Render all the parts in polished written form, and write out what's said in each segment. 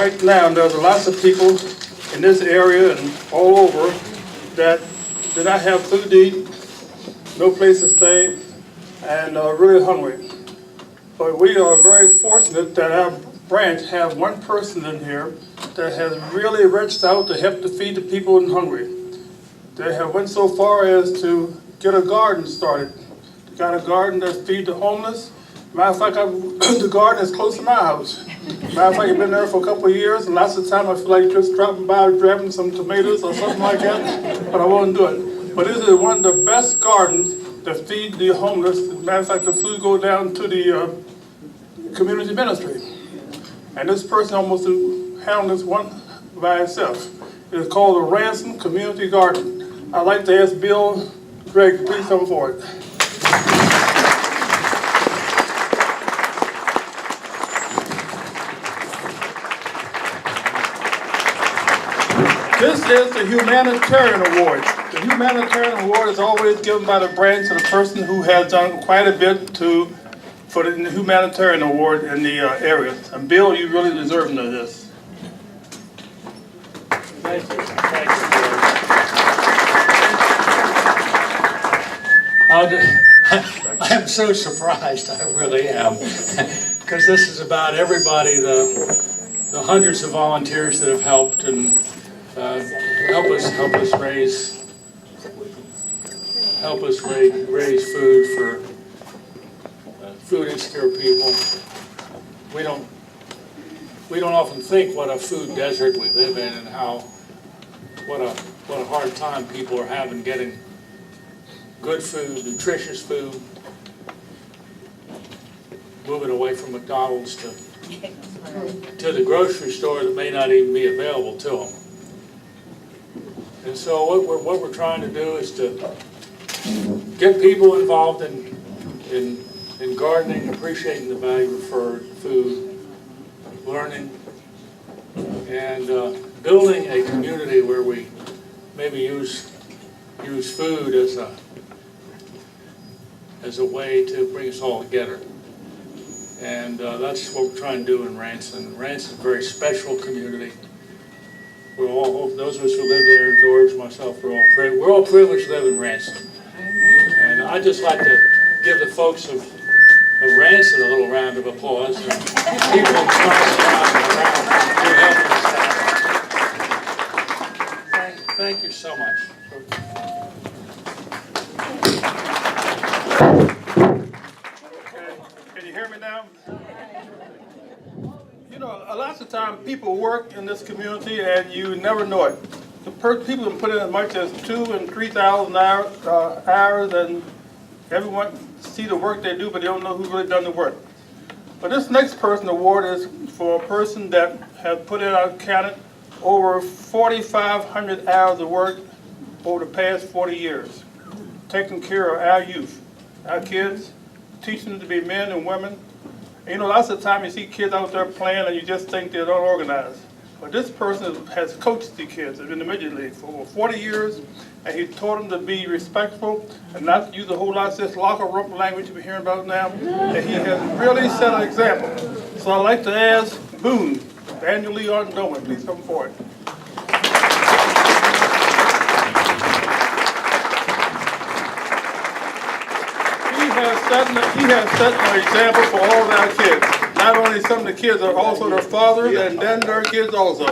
right now there's lots of people in this area and all over that do not have food to eat, no place to stay, and are really hungry. But we are very fortunate that our branch have one person in here that has really reached out to help to feed the people in hungry. They have went so far as to get a garden started. They got a garden that feeds the homeless. Matter of fact, the garden is close to my house. Matter of fact, I've been there for a couple of years, and lots of times I feel like just dropping by, grabbing some tomatoes or something like that, but I won't do it. But this is one of the best gardens that feed the homeless. Matter of fact, the food goes down to the community ministry. And this person almost handled this one by himself. It is called the Ransom Community Garden. I'd like to ask Bill Gregg to please come forward. This is the Humanitarian Award. The Humanitarian Award is always given by the branch to the person who has done quite a bit for the Humanitarian Award in the area. And Bill, you really deserve this. Thank you. Thank you. I am so surprised, I really am, because this is about everybody, the hundreds of volunteers that have helped and help us raise food for food insecure people. We don't often think what a food desert we live in and what a hard time people are having getting good food, nutritious food, moving away from McDonald's to the grocery store that may not even be available to them. And so what we're trying to do is to get people involved in gardening, appreciating the value of food, learning, and building a community where we maybe use food as a way to bring us all together. And that's what we're trying to do in Ransom. Ransom is a very special community. Those of us who live there, George, myself, we're all privileged to live in Ransom. And I'd just like to give the folks of Ransom a little round of applause. And people around who helped us out. Thank you so much. Can you hear me now? You know, a lot of time people work in this community and you never know it. People can put in as much as 2,000 and 3,000 hours, and everyone see the work they do, but they don't know who's really done the work. But this next person award is for a person that has put in, I've counted, over 4,500 hours of work over the past 40 years, taking care of our youth, our kids, teaching them to be men and women. And, you know, lots of times you see kids out there playing and you just think they're unorganized. But this person has coached the kids in the Major League for over 40 years, and he taught them to be respectful and not use a whole lot of this locker room language you're hearing about now. And he has really set an example. So I'd like to ask Boone, Daniel Lee Arndoman, please come forward. He has set an example for all of our kids. Not only some of the kids are also their fathers, and then their kids also.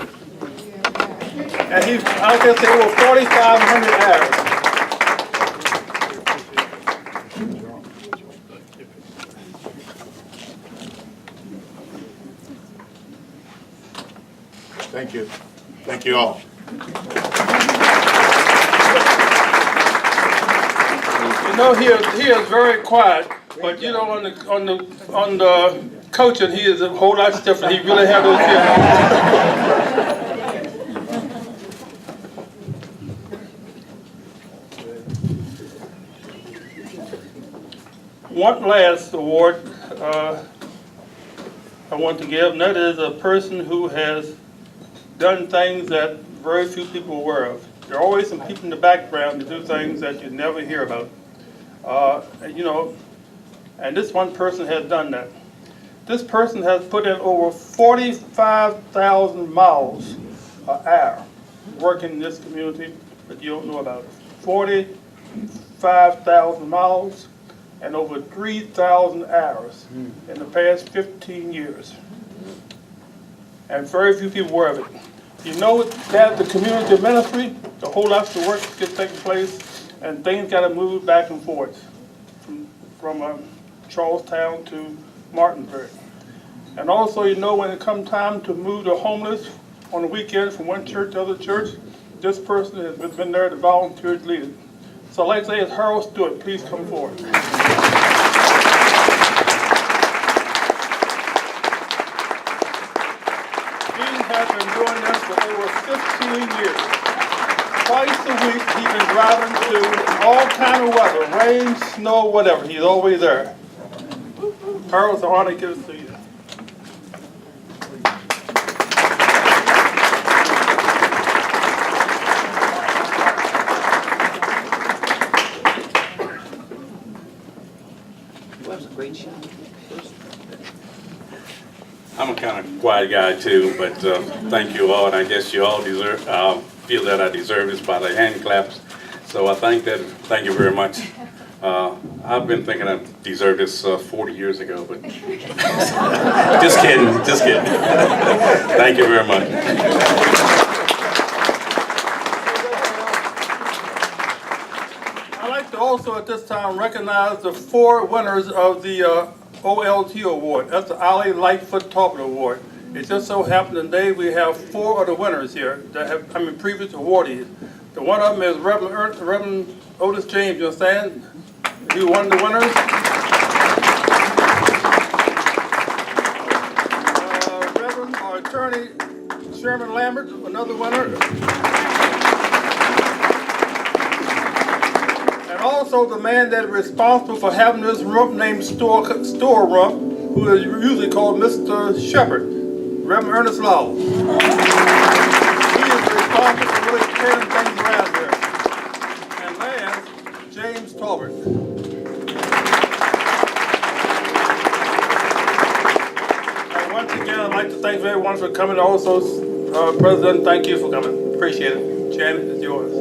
And he's, I can say, over 4,500 hours. Thank you. Thank you all. You know, he is very quiet, but you know, on the coaching, he is a whole lot different. He really has those kids. One last award I want to give, and that is a person who has done things that very few people are aware of. There are always some people in the background that do things that you never hear about. You know, and this one person has done that. This person has put in over 45,000 miles an hour working in this community, but you don't know about it. 45,000 miles and over 3,000 hours in the past 15 years. And very few people aware of it. You know that the community ministry, the whole lot of work is taking place, and things got to move back and forth from Charlestown to Martinsburg. And also, you know, when it comes time to move the homeless on the weekends from one church to another church, this person has been there to volunteer to lead it. So I'd like to say, as Harold Stewart, please come forward. Has been doing this for over 15 years. Twice a week he's been driving to all kind of weather, rain, snow, whatever. He's always there. Harold's a honor to give it to you. That was a great show. I'm a kind of quiet guy too, but thank you all, and I guess you all deserve, feel that I deserve this by the hand claps. So I thank you very much. I've been thinking I deserved this 40 years ago, but just kidding. Thank you very much. I'd like to also at this time recognize the 4 winners of the OLT Award. That's the Ollie Lightfoot Talbot Award. It just so happened today we have 4 of the winners here that have, previous awardees. The one of them is Reverend Otis James, you understand? He won the winners. Reverend Attorney Sherman Lambert, another winner. And also the man that is responsible for having this rump named Store Rump, who is usually called Mr. Shepherd, Reverend Ernest Lowell. He is responsible for really turning things around here. And last, James Talbot. And once again, I'd like to thank everyone for coming. Also, President, thank you for coming. Appreciate it. Janet, it's yours.